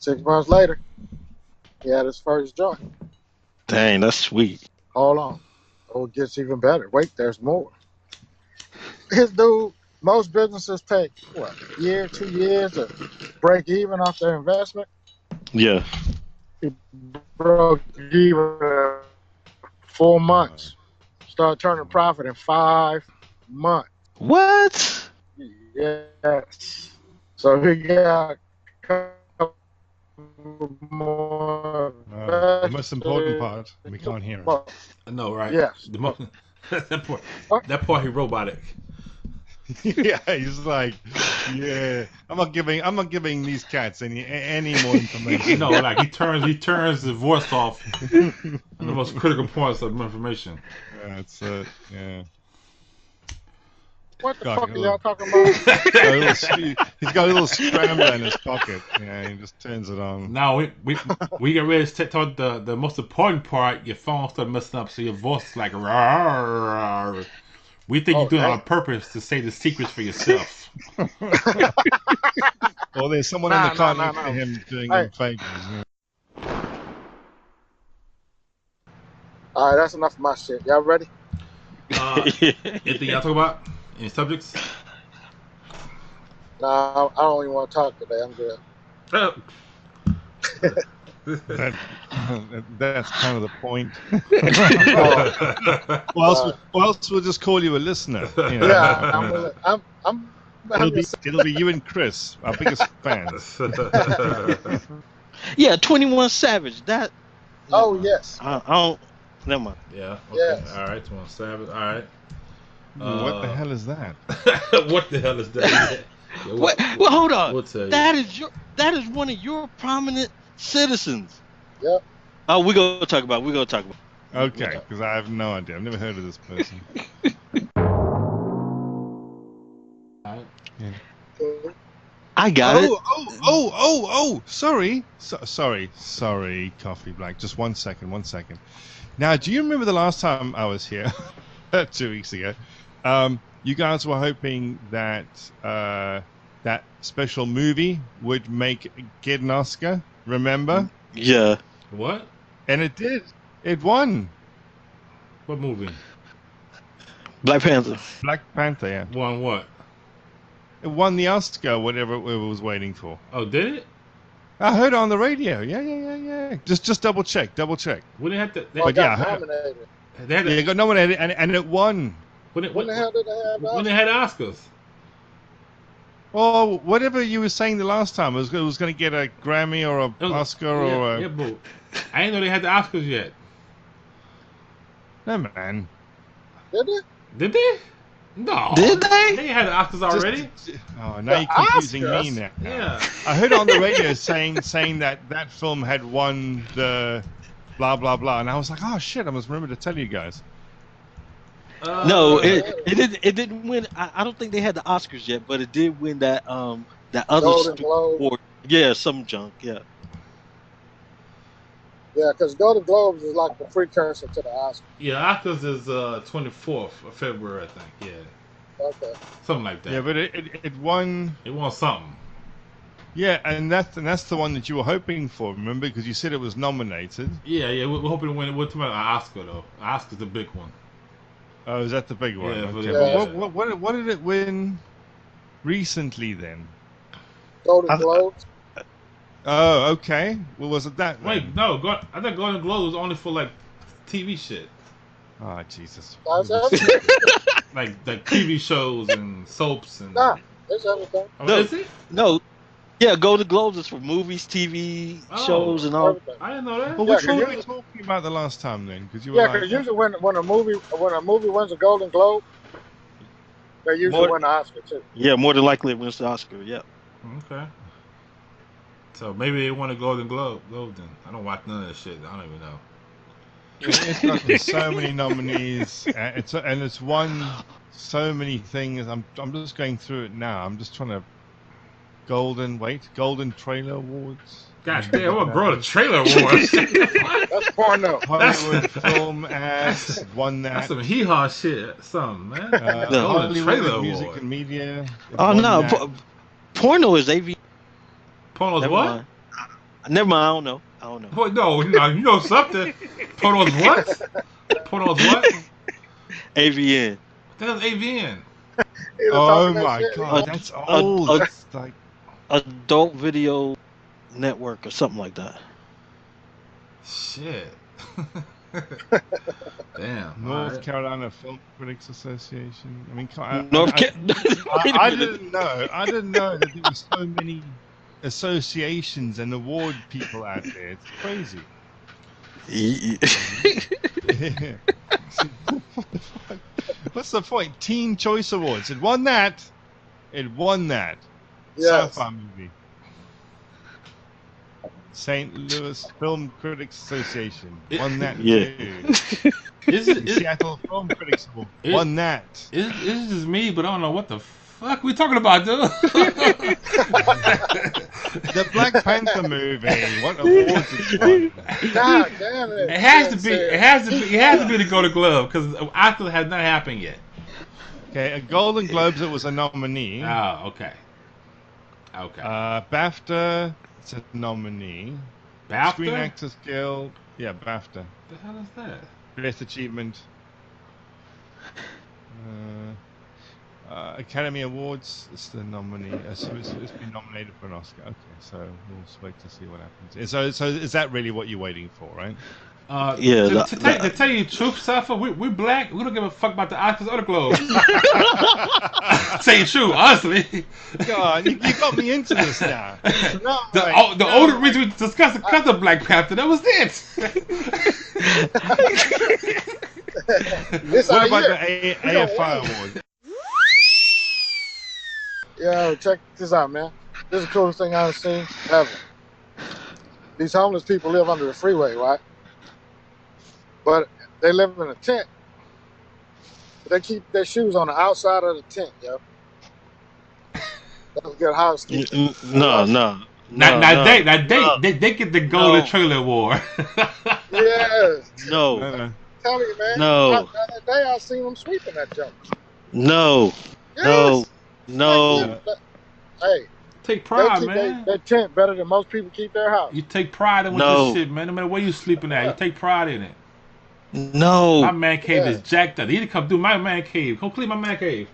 6 months later, he had his first joint. Dang, that's sweet. Hold on. Oh, it gets even better. Wait, there's more. His dude, most businesses take, what, a year, 2 years to break even off their investment? Yeah. He broke even in 4 months. Started turning profit in 5 months. What? Yes. So he got a couple more. The most important part, we can't hear him. I know, right? Yes. That part he robotic. Yeah, he's like, yeah. I'm not giving these cats any more information. No, like he turns the voice off on the most critical points of information. Yeah, that's it. Yeah. What the fuck are y'all talking about? He's got a little scrambler in his pocket. Yeah, he just turns it on. Now we get ready to talk the most important part. Your phone started messing up, so your voice is like. Rawr. We think you're doing it on purpose to say the secrets for yourself. Well, there's someone in the car next to him doing him favors. Yeah. All right, that's enough of my shit. Y'all ready? Anything y'all talk about? Any subjects? Nah, I don't even want to talk today. I'm good. That's kind of the point. Or else we'll just call you a listener. You know? Yeah, It'll be you and Chris, our biggest fans. Yeah, 21 Savage. That. Oh yes. I don't. Never mind. Yeah. Okay. Yes. All right. 21 Savage. All right. What the hell is that? What the hell is that? Yeah, well, hold on. We'll tell you. That is one of your prominent citizens. Yep. Oh, we're gonna talk about. Okay, because I have no idea. I've never heard of this person. Yeah. I got it. Oh! Sorry, Coffee Black. Just 1 second. Now, do you remember the last time I was here, 2 weeks ago? You guys were hoping that that special movie would get an Oscar. Remember? Yeah. What? And it did. It won. What movie? Black Panther. Black Panther. Yeah. Won what? It won the Oscar, whatever it was waiting for. Oh, did it? I heard it on the radio. Yeah. Just double check. When they had to, Well, got nominated. It got nominated and it won. When the hell did they have that? When they had Oscars? Oh, whatever you were saying the last time, it was going to get a Grammy or an Oscar or a... Yeah, but I didn't know they had the Oscars yet. No, man. Did they? Did they? No. Did they? They had the Oscars already. Now you're confusing me now. Yeah. I heard on the radio saying that film had won the blah, blah, blah. And I was like, oh, shit, I must remember to tell you guys. No, it didn't win. I don't think they had the Oscars yet, but it did win that other Golden Globe. award. Yeah, some junk. Yeah. Yeah, because Golden Globes is like the precursor to the Oscars. Yeah, Oscars is 24th of February, I think. Yeah. Okay. Something like that. Yeah, but it won. It won something. Yeah, and that's the one that you were hoping for. Remember, because you said it was nominated. Yeah. We're hoping to win. We're talking about an Oscar though. Oscar's the big one. Oh, is that the big one? Yeah, okay. yeah. What did it win recently then? Golden Globes. Oh, okay. Well, was it that? Wait, no. I thought Golden Globe was only for like TV shit. Oh, Jesus. Like TV shows and soaps and. Nah, it's everything. Oh, is it? No. Yeah, Golden Globes is for movies, TV shows, and all. Everything. I didn't know that. Well, which one were we talking about the last time then? Because you were Because usually when a movie wins a Golden Globe, they usually win the Oscar too. Yeah, more than likely it wins the Oscar. Yeah. Okay. So maybe they won a Golden Globe then. I don't watch none of that shit. I don't even know. It's got so many nominees, and it's won so many things. I'm just going through it now. I'm just trying to Golden Trailer Awards. Gosh damn, what Golden Trailer Awards? That's porno. Hollywood Film Ads won that. That's some hee-haw shit, something, man. The Golden Trailer Hollywood Music Award. and Media. Oh no, porno is AV. Porno's Never what? mind. Never mind. I don't know. I don't know. What? No, you know something. Pornos what? Pornos what? AVN. What the hell's AVN? He was Oh talking that my shit. god, that's old. That's like Adult Video Network or something like that. Shit. Damn. North Carolina Film Critics Association. I mean, Wait a I minute. didn't know. I didn't know that there were so many associations and award people out there. It's crazy. What's the point? Teen Choice Awards. It won that. It won that. Yes. Sci-fi movie. St. Louis Film Critics Association won that too. Seattle Film Critics Award won that. It's just me, but I don't know what the fuck we talking about, dude. The Black Panther movie. What awards it won? God damn it! It has to be. It has to be the Golden Globe because Oscar has not happened yet. Okay, at Golden Globes it was a nominee. Oh, okay. Okay. BAFTA, it's a nominee. BAFTA? Screen Actors Guild, yeah, BAFTA. What the hell is that? Best Achievement. Academy Awards, it's the nominee. So it's been nominated for an Oscar. Okay, so we'll just wait to see what happens. So is that really what you're waiting for, right? Yeah. To tell you the truth, Safa, we're black. We don't give a fuck about the Oscars or the Globes. Tell you the truth, honestly. God, you got me into this now. The only reason we discussed it because of Black Panther, that was it. What about the AFI Award? Yo, check this out, man. This is the coolest thing I've seen ever. These homeless people live under the freeway, right? But they live in a tent. They keep their shoes on the outside of the tent, yo. That's a good housekeeping. No. They get the Golden Trailer Award. Yes. No. Tell you, man. No. The other day I seen them sweeping that junk. No. Yes. No. Hey. Take pride, They man. keep their tent better than most people keep their house. You take pride in this shit, man. No matter where you sleeping at, you take pride in it. No. My man cave is jacked up. You need to come through my man cave. Come clean my man cave.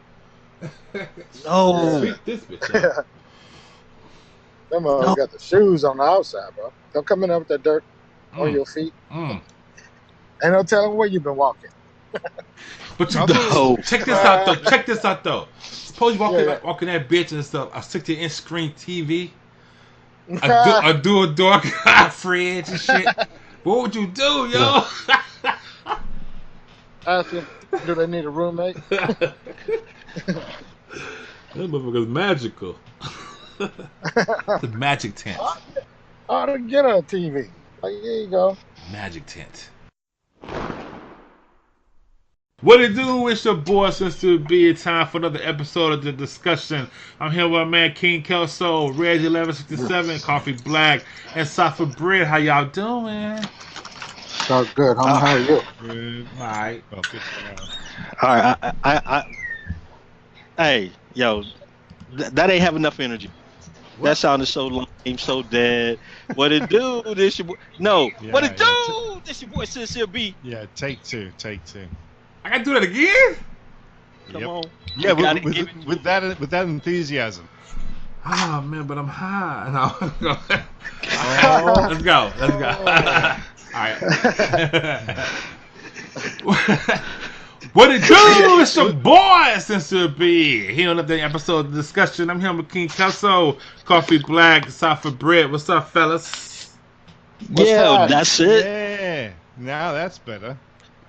No. Sweep this bitch up. Them got the shoes on the outside, bro. Don't come in there with that dirt on your feet. Mm. Ain't no telling where you've been walking. But check this out though. Suppose you walk in that bitch and stuff. A 60-inch screen TV, a dual door fridge and shit. What would you do, yo? Ask them, do they need a roommate? That motherfucker's magical. It's a magic tent. Oh, to get a TV. Like, here you go. Magic tent. What it do? It's your boy CincereB. It's time for another episode of the discussion. I'm here with my man King Kelso, Reg 1167, Coffee Black, and Safa Bread. How y'all doing? So good. How are you? Good. All right. Well, good All right. I hey, yo, that ain't have enough energy. What? That sounded so lame, so dead. What it do? This your boy. No. Yeah, what it do? This your boy CincereB. Yeah, take two. I gotta do that again? Come on. Yeah, with that enthusiasm. Oh man, but I'm high. No. Let's go. Alright. What it do? It's your boy CincereB. Here on the episode of the discussion. I'm here with King Kelso, Coffee Black, Safa Bread. What's up, fellas? That's it. Yeah. Now that's better.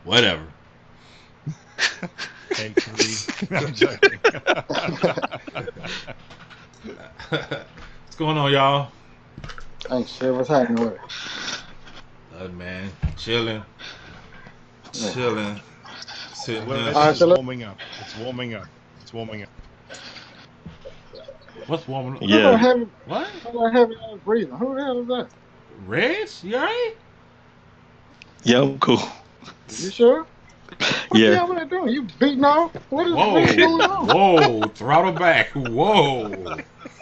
Whatever. Take three. No, I'm joking. What's going on, y'all? Thanks, sir. What's happening with it? Man, chilling. Well, It's warming up. It's warming up. What's warming up? Yeah. What? I'm heavy breathing. Who the hell is that? Reg? You alright? Yeah, I'm cool. You sure? What the hell are they doing? You beating off? What is going on? Whoa, throttle back. Whoa.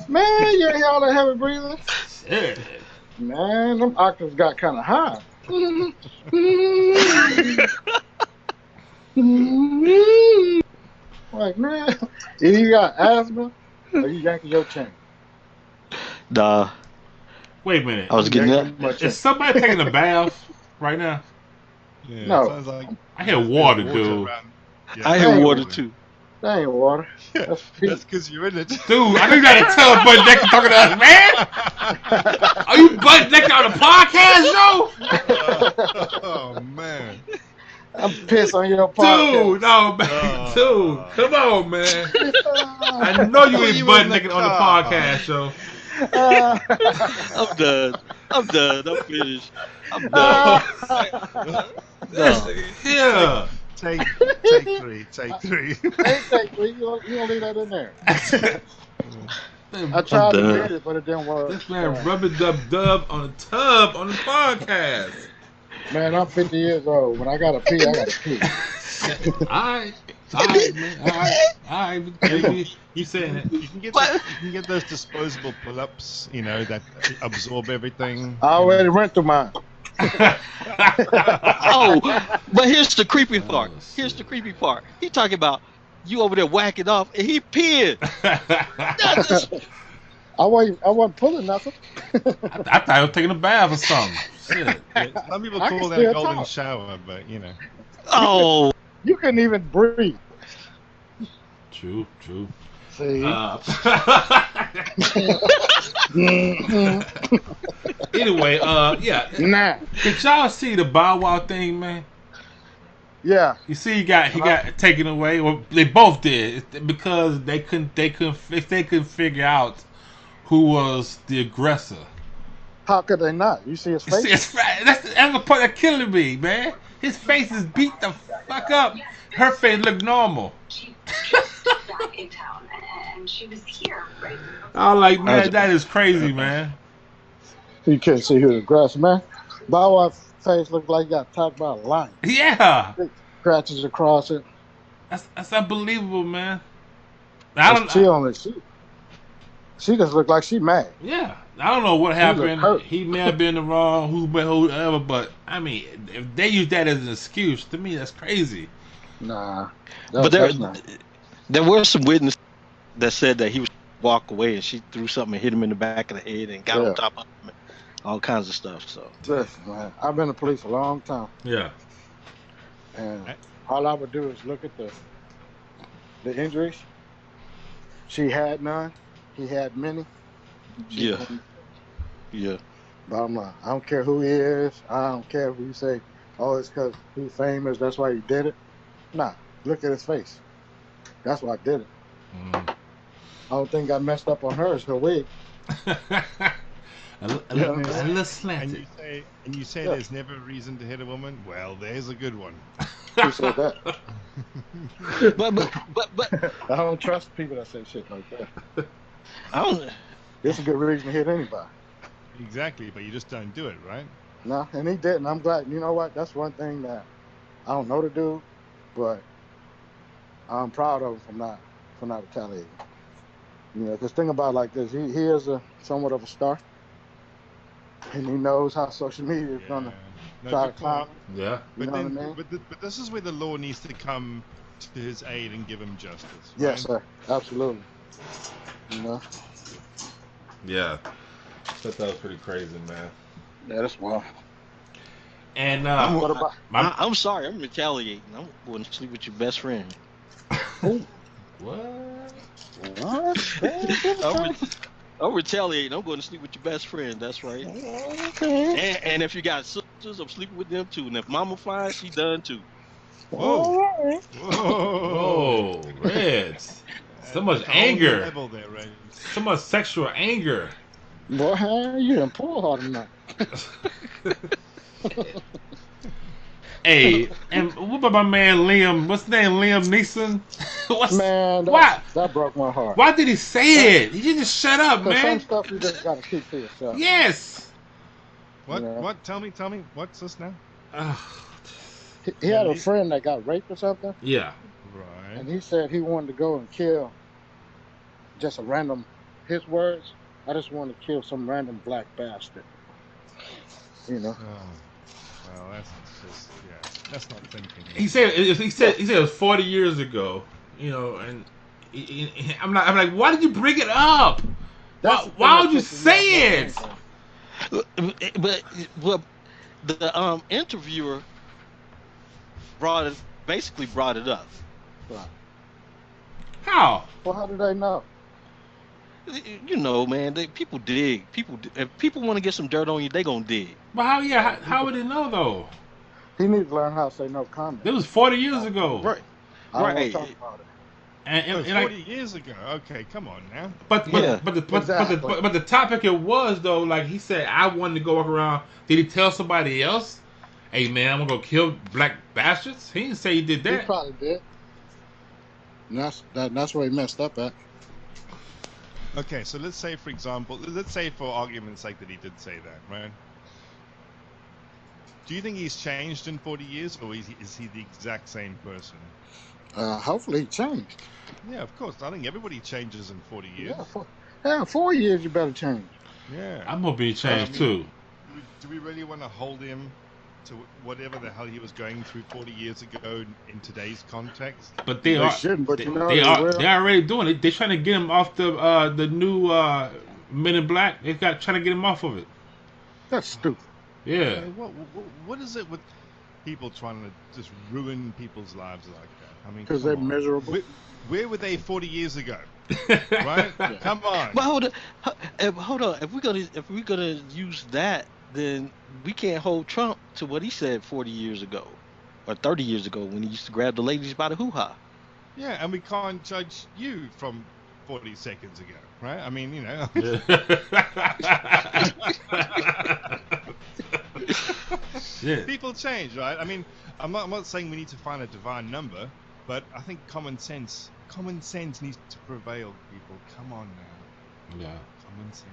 Man, you ain't all that heavy breathing. Shit. Man, them octaves got kind of high. Like, man, either you got asthma or you yanking your chain. Nah, Wait a minute. I was I'm getting that. yanking my chain. Is somebody taking a bath right now? Yeah, it No, sounds like I hear there's water, water dude. around. I Yeah, hear Hey. water too. that ain't water. yeah, That's that's pee. because you're in it. Dude, I think you got a tub butt naked talking to us, man. Are you butt naked on a podcast, Joe? Oh man. I'm pissed on your Dude, podcast. no, man. Dude, come on, man. I know you Were ain't you butt in the naked on the car? podcast, Joe. I'm done. I'm done. I'm finished. I'm done. That's, No. yeah. Take three. Take three. Ain't take three. You gonna leave that in there? I I'm tried to done. get it, but it didn't work. This man rubber dub on a tub on the podcast. Man, I'm 50 years old. When I gotta pee, I gotta pee. Alright, man. Alright. You saying it. You can get What? you can get those disposable pull-ups, that absorb everything. I already went through mine. Oh, but here's the creepy part. Oh, Here's the shit. creepy part. He talking about you over there whacking off and he peeing. That's just- I wasn't pulling nothing. I thought I was taking a bath or something. Shit. Yeah, some people I can call that still a golden talk. shower, but oh, You couldn't even breathe. True. See? Anyway, yeah. Nah. Did y'all see the Bow Wow thing, man? Yeah. You see, he got taken away. Well, they both did because they couldn't figure out who was the aggressor. How could they not? You see his You see, face? that's the part that killing me, man. His face is beat the fuck up. Her face looked normal. She just back in town, and she was here, right? I was like, man, that is crazy, man. You can't see who the aggressor, man. Bow Wow's face looked like he got attacked by a lion. Yeah, Scratches across it. that's unbelievable, man. I don't. She only she just looked like she mad. Yeah, I don't know what looked happened. hurt. He may have been the wrong, whoever, but I mean, if they use that as an excuse, to me, that's crazy. Nah. but That's not. there were some witnesses that said that he was walk away and she threw something and hit him in the back of the head and got Yeah. on top of him. All kinds of stuff. So Listen, man. I've been in the police a long time. Yeah. And all I would do is look at the injuries. She had none. He had many. She yeah, couldn't. yeah. Bottom line, I don't care who he is. I don't care if you say, oh, it's because he's famous. That's why he did it. Nah, look at his face. That's why I did it. Mm. I don't think I messed up on her. It's her wig. a little slanted. And you say there's never a reason to hit a woman. Well, there's a good one. Who said that? But I don't trust people that say shit like that. I don't. It's a good reason to hit anybody. Exactly, but you just don't do it, right? No, and he didn't. I'm glad. You know what? That's one thing that I don't know to do, but I'm proud of him for not retaliating. Because think about it like this. He is somewhat of a star, and he knows how social media is gonna try to good clown point. him. Yeah. You But know then, what I mean? but this is where the law needs to come to his aid and give him justice. Yes, right? sir. Absolutely. Yeah. I thought that was pretty crazy, man. Yeah, that's wild. And What about? I'm sorry. I'm retaliating. I'm going to sleep with your best friend. what? I'm retaliating. I'm going to sleep with your best friend. That's right. Okay. And if you got sisters, I'm sleeping with them too. And if mama flies, she done too. Whoa. Whoa, Reds. So much That's a whole new anger. level there, Red. So much sexual anger. Boy, you done pull hard tonight. Hey, and what about my man Liam? What's his name? Liam Neeson? Man, why? that broke my heart. Why did he say it? He should just shut up, Because some man. stuff you just gotta keep to yourself. Yes. What? Yeah. What? Tell me. What's this now? He had a friend that got raped or something, Yeah. Right. and he said he wanted to go and kill just a random. His words, I just want to kill some random black bastard. You know. Oh, well, that's just that's not thinking. He said it was 40 years ago. You know, and I'm like, why did you bring it up? That's the thing Why that would you pisses me off more than say it? anything. But well, the interviewer basically brought it up. Right. How? Well, how do they know? You know, man, people dig. If people want to get some dirt on you, they gonna dig. But how? Yeah, how would they know though? He needs to learn how to say no comment. That was 40 years ago. Right, I don't want to right. talk about it. And 40 like, years ago. Okay, come on now. Yeah. But Exactly. the topic it was though, like he said, I wanted to go walk around. Did he tell somebody else? Hey man, I'm gonna go kill black bastards. He didn't say he did He that. probably did. And that's where he messed up at. Okay, so let's say, for example, let's say for argument's sake that he did say that, right? Do you think he's changed in 40 years, or is he the exact same person? Hopefully he changed. Yeah, of course. I think everybody changes in 40 years. Yeah, 4 years you better change. Yeah. I'm gonna be changed too. Do we really want to hold him to whatever the hell he was going through 40 years ago in today's context? But They shouldn't, but you know they will. they're already doing it. They're trying to get him off the new Men in Black. They got trying to get him off of it. That's stupid. Yeah. What is it with people trying to just ruin people's lives like that? I mean, Because they're miserable. Where were they 40 years ago? Right? Yeah. Come on. But hold on. If we're gonna use that, then we can't hold Trump to what he said 40 years ago or 30 years ago when he used to grab the ladies by the hoo-ha. Yeah, and we can't judge you from 40 seconds ago, right? I mean, you know. Yeah. People change, right? I mean, I'm not saying we need to find a divine number, but I think common sense needs to prevail, people. Come on now. Yeah. Common sense.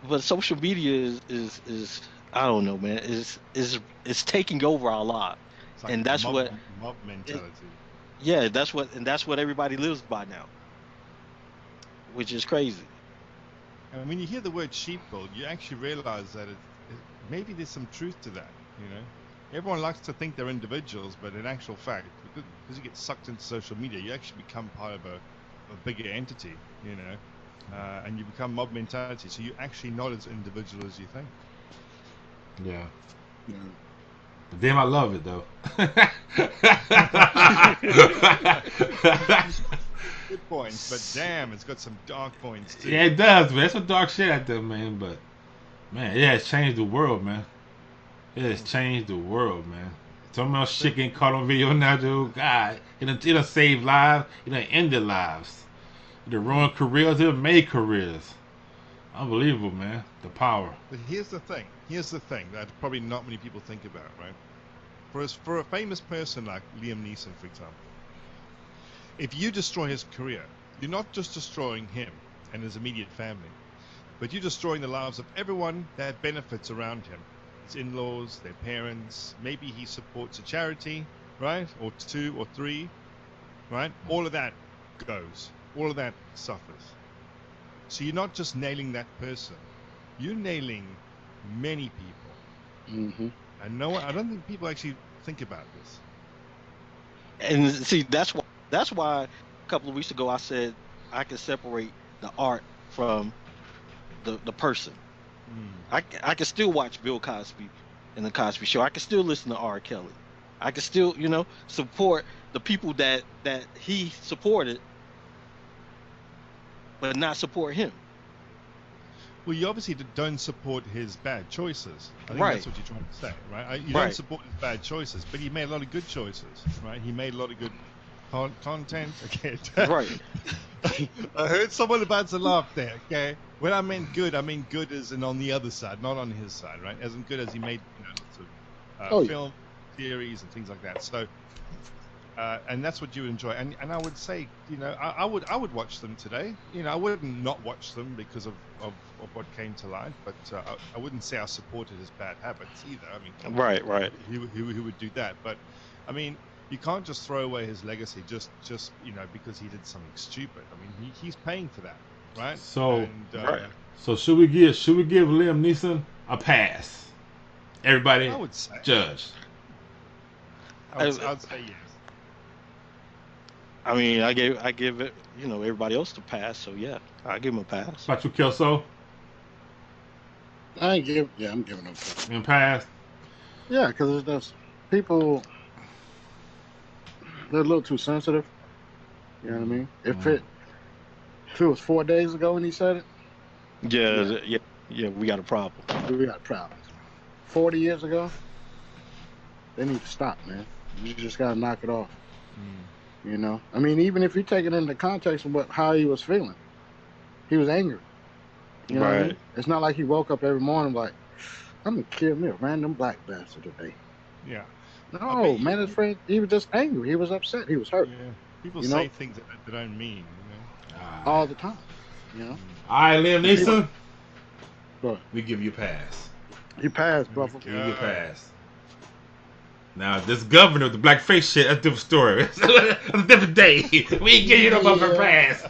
But social media is I don't know, man. Is taking over our lives, It's like and that's mob what. mentality. Yeah, that's what everybody lives by now, which is crazy. And when you hear the word sheepfold, you actually realize that maybe there's some truth to that. You know, everyone likes to think they're individuals, but in actual fact, because you get sucked into social media, you actually become part of a bigger entity. You know, and you become mob mentality. So you're actually not as individual as you think. Yeah. Yeah. But damn, I love it though. Good points, but damn, it's got some dark points too. Yeah, it does, man. There's some dark shit out there, man. But man, it has changed the world, man. It has changed the world, man. Some else shit getting caught on video now, dude. God, it'll save lives. It'll end their lives. It'll ruin careers. It'll make careers. Unbelievable, man. The power. But here's the thing that probably not many people think about, right? For a famous person like Liam Neeson, for example, if you destroy his career, you're not just destroying him and his immediate family, but you're destroying the lives of everyone that benefits around him. His in-laws, their parents, maybe he supports a charity, right? Or 2 or 3, right? All of that goes. All of that suffers. So you're not just nailing that person, you're nailing many people. Mm-hmm. And I don't think people actually think about this. And see, that's why a couple of weeks ago I said I can separate the art from the person. I can still watch Bill Cosby and the Cosby Show. I can still listen to R. Kelly. I can still, support the people that he supported, but not support him. Well, you obviously don't support his bad choices. I think Right. that's what you're trying to say, right? You Right. don't support his bad choices, but he made a lot of good choices, right? He made a lot of good content. Okay. Right. I heard someone about to laugh there. Okay. When I meant good as in on the other side, not on his side, right? As in good as he made lots of film series and things like that. So, and that's what you enjoy. And I would say, I would watch them today. I wouldn't not watch them because of what came to light, but I wouldn't say I supported his bad habits either. I mean, Right. Who would do that? But I mean, you can't just throw away his legacy just because he did something stupid. I mean, he's paying for that, right? So, And, Right. So should we give Liam Neeson a pass? Everybody, I would say. judge. I'd say yes. I mean, I give it, everybody else the pass. So yeah, I give him a pass. About you, Kelso? I'm giving them pass. In pass. Yeah, because it's just people, they're a little too sensitive. You know what I mean? If it was 4 days ago when he said it, Yeah, we got a problem. we got problems. 40 years ago, they need to stop, man. You just gotta knock it off. You know, I mean, even if you take it into context of how he was feeling, he was angry. You know what I mean? It's not like he woke up every morning like, I'm gonna kill me a random black bastard today. Yeah. No, man, his friend, he was just angry. He was upset. He was hurt. Yeah. People say things that they don't mean, all the time. You know. All right, Liam Neeson. What? We give you a pass. You passed, brother. We give you a pass. Now, this governor with the blackface shit, that's a different story. That's a different day. We ain't give you no bumper pass.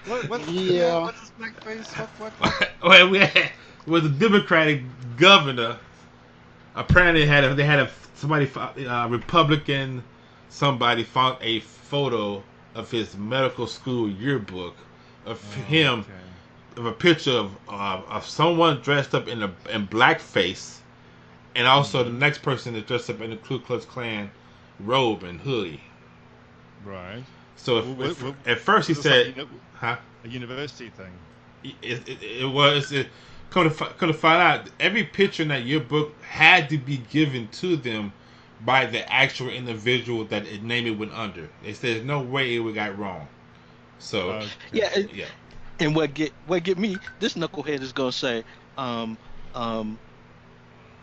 What's this blackface? What? Well, it was a Democratic governor. Apparently, they had somebody, Republican, somebody found a photo of his medical school yearbook of him, of a picture of someone dressed up in blackface. And also the next person is dressed up in the Ku Klux Klan robe and hoodie. Right. So at first he said, a university thing. It was. Come to find out, every picture in that yearbook had to be given to them by the actual individual that name it went under. They said there's no way it got wrong. So yeah. And what get me? This knucklehead is gonna say,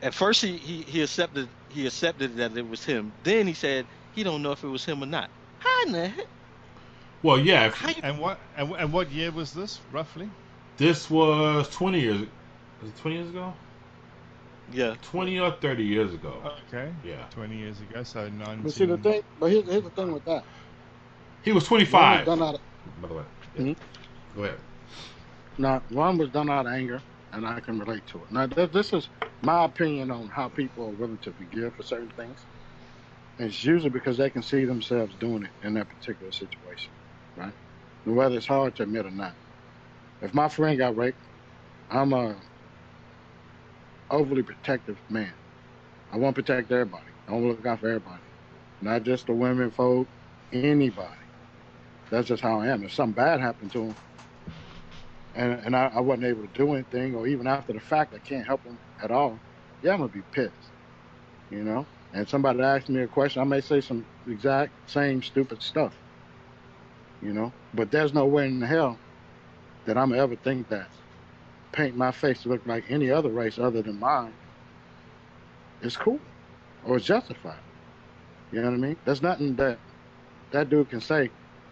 at first he accepted that it was him. Then he said he don't know if it was him or not. How in the heck? Well, yeah. And what year was this roughly? This was 20 years. Was it 20 years ago? Yeah. 20 or 30 years ago. Okay. Yeah. 20 years ago. So 19. But see the thing. But here's the thing with that. He was 25. By the way. Yeah. Go ahead. Now, one was done out of anger, and I can relate to it. Now, this is my opinion on how people are willing to forgive for certain things. And it's usually because they can see themselves doing it in that particular situation, right? And whether it's hard to admit or not. If my friend got raped, I'm a overly protective man. I want to protect everybody. I want to look out for everybody, not just the women, folk, anybody. That's just how I am. If something bad happened to him, and I wasn't able to do anything, or even after the fact, I can't help him at all, yeah, I'm going to be pissed, you know? And somebody asks me a question, I may say some exact same stupid stuff, you know? But there's no way in hell that I'm ever think that paint my face to look like any other race other than mine is cool or it's justified. You know what I mean? There's nothing that dude can say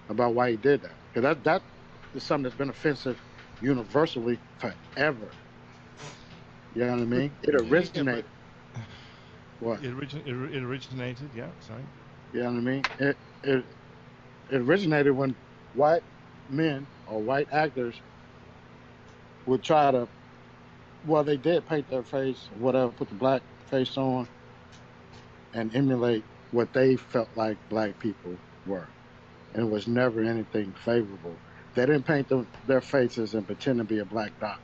about why he did that. Because that is something that's been offensive universally forever. You know what I mean? It originated. What? It originated, yeah, sorry. You know what I mean? It originated when white men or white actors would try to, well, they did paint their face, whatever, put the black face on and emulate what they felt like black people were. And it was never anything favorable. They didn't paint their faces and pretend to be a black doctor.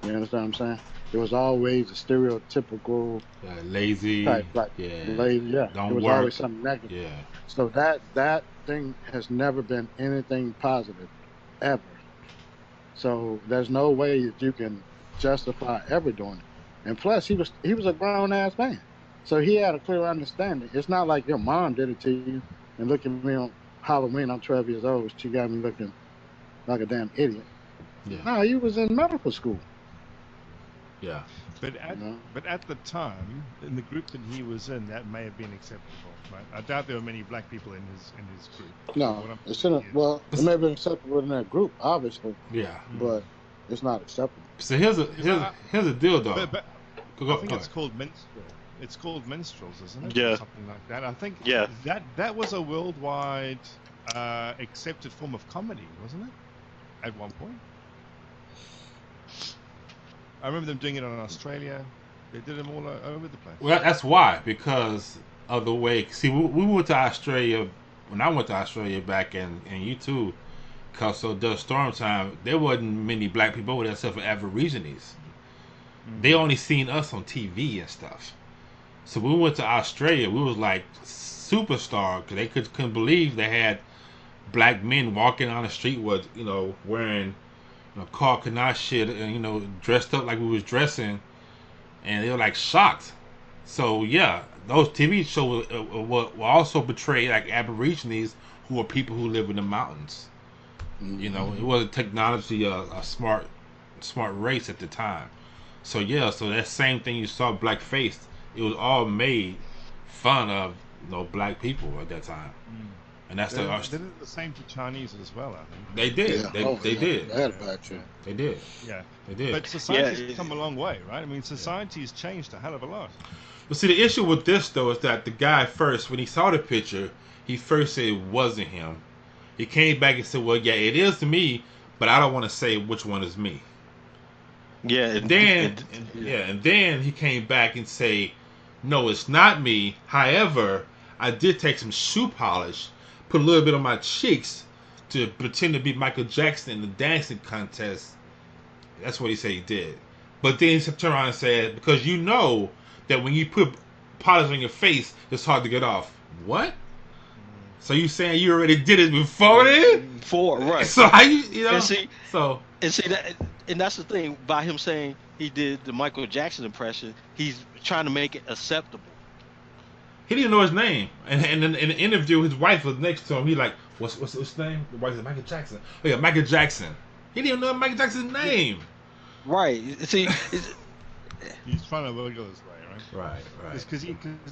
You understand what I'm saying? It was always a stereotypical lazy type black. Yeah. Lazy, yeah. Don't it was work. always something negative. Yeah. So that thing has never been anything positive, ever. So there's no way that you can justify ever doing it. And plus, he was a grown ass man, so he had a clear understanding. It's not like your mom did it to you and look at me on Halloween. I'm 12 years old. She got me looking like a damn idiot. Yeah. No, he was in medical school. Yeah. But at the time, in the group that he was in, that may have been acceptable. Right? I doubt there were many black people in his group. No, it shouldn't. Well, it may have been acceptable in that group, obviously. Yeah. But it's not acceptable. So here's a deal, though. But I think it's called minstrel. It's called minstrels, isn't it? Yeah. Or something like that. I think. Yeah. That was a worldwide accepted form of comedy, wasn't it? At one point. I remember them doing it in Australia. They did them all over the place. Well, that's why, because of the way. See, we went to Australia when I went to Australia back in you too. Cause so during storm time, there wasn't many black people over there except for Aborigines. They only seen us on TV and stuff. So when we went to Australia, we was like superstar because they couldn't believe they had black men walking on the street with wearing car shit and dressed up like we was dressing, and they were like shocked. So yeah, those TV shows will also portray like Aborigines, who are people who live in the mountains. It wasn't technology a smart race at the time. So yeah, so that same thing you saw Blackface, it was all made fun of black people at that time. And that's they did the same to Chinese as well, I think. They did. Yeah. They did. They had a bad tune. They did. Yeah. They did. But society's come a long way, right? I mean, society's changed a hell of a lot. But see, the issue with this though is that the guy first, when he saw the picture, he first said it wasn't him. He came back and said, "Well, yeah, it is me, but I don't want to say which one is me." Yeah, and then he came back and say, "No, it's not me. However, I did take some shoe polish, put a little bit on my cheeks to pretend to be Michael Jackson in the dancing contest." That's what he said he did. But then he turned around and said, "Because you know that when you put polish on your face, it's hard to get off." What? So you saying you already did it before then? Before, right? So how you know? And that's the thing by him saying he did the Michael Jackson impression. He's trying to make it acceptable. He didn't know his name, and in the interview, his wife was next to him. He like, what's his name? The wife said Michael Jackson. Oh yeah, Michael Jackson. He didn't know Michael Jackson's name. Right. See, he's trying to wiggle his way. Right. Because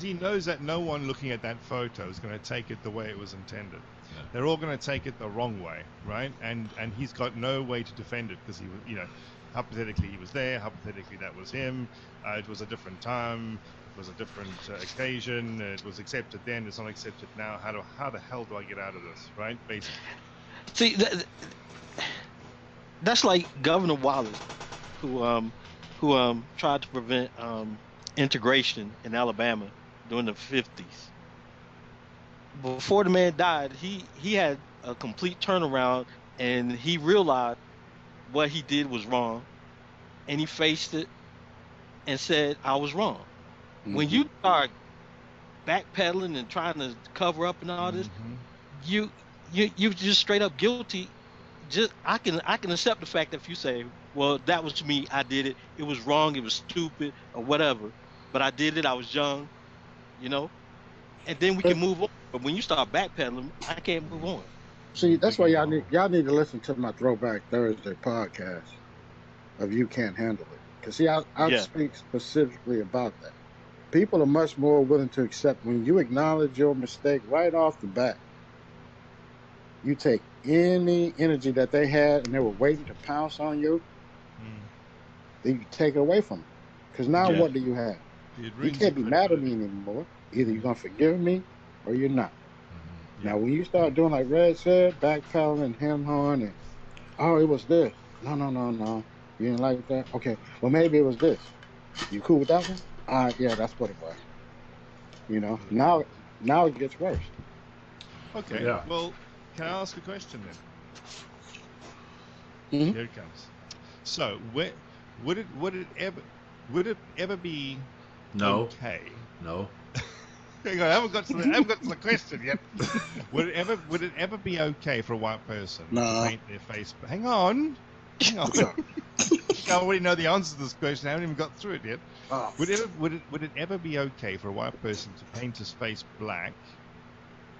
he knows that no one looking at that photo is going to take it the way it was intended. Yeah. They're all going to take it the wrong way, right? And he's got no way to defend it because he was, hypothetically he was there. Hypothetically that was him. It was a different time. It was a different occasion. It was accepted then. It's not accepted now. How the hell do I get out of this, right? Basically. See, that's like Governor Wallace, who tried to prevent integration in Alabama during the 50s. Before the man died, he had a complete turnaround, and he realized what he did was wrong, and he faced it and said, "I was wrong." When you start backpedaling and trying to cover up and all this, you just straight up guilty. Just I can accept the fact that if you say, "Well, that was me, I did it, it was wrong, it was stupid or whatever, but I did it, I was young," and then we can move on. But when you start backpedaling, I can't move on. See, that's why y'all need to listen to my Throwback Thursday podcast of You Can't Handle It. Because see, I speak specifically about that. People are much more willing to accept when you acknowledge your mistake right off the bat. You take any energy that they had and they were waiting to pounce on you, then you take it away from them. Because now what do you have? You can't be mad at me anymore. Either you're going to forgive me or you're not. Now, when you start doing like Red said, backpedaling, hem-hawing, and, "Oh, it was this." No. You didn't like that? Okay. Well, maybe it was this. You cool with that one? Yeah, that's what it was. Now it gets worse. Okay. Yeah. Well, can I ask a question then? Here it comes. So, would it ever be okay? No. Hang on, I haven't got to the question yet. Would it ever be okay for a white person to paint their face? Hang on. I already know the answer to this question. I haven't even got through it yet. Would it ever be okay for a white person to paint his face black?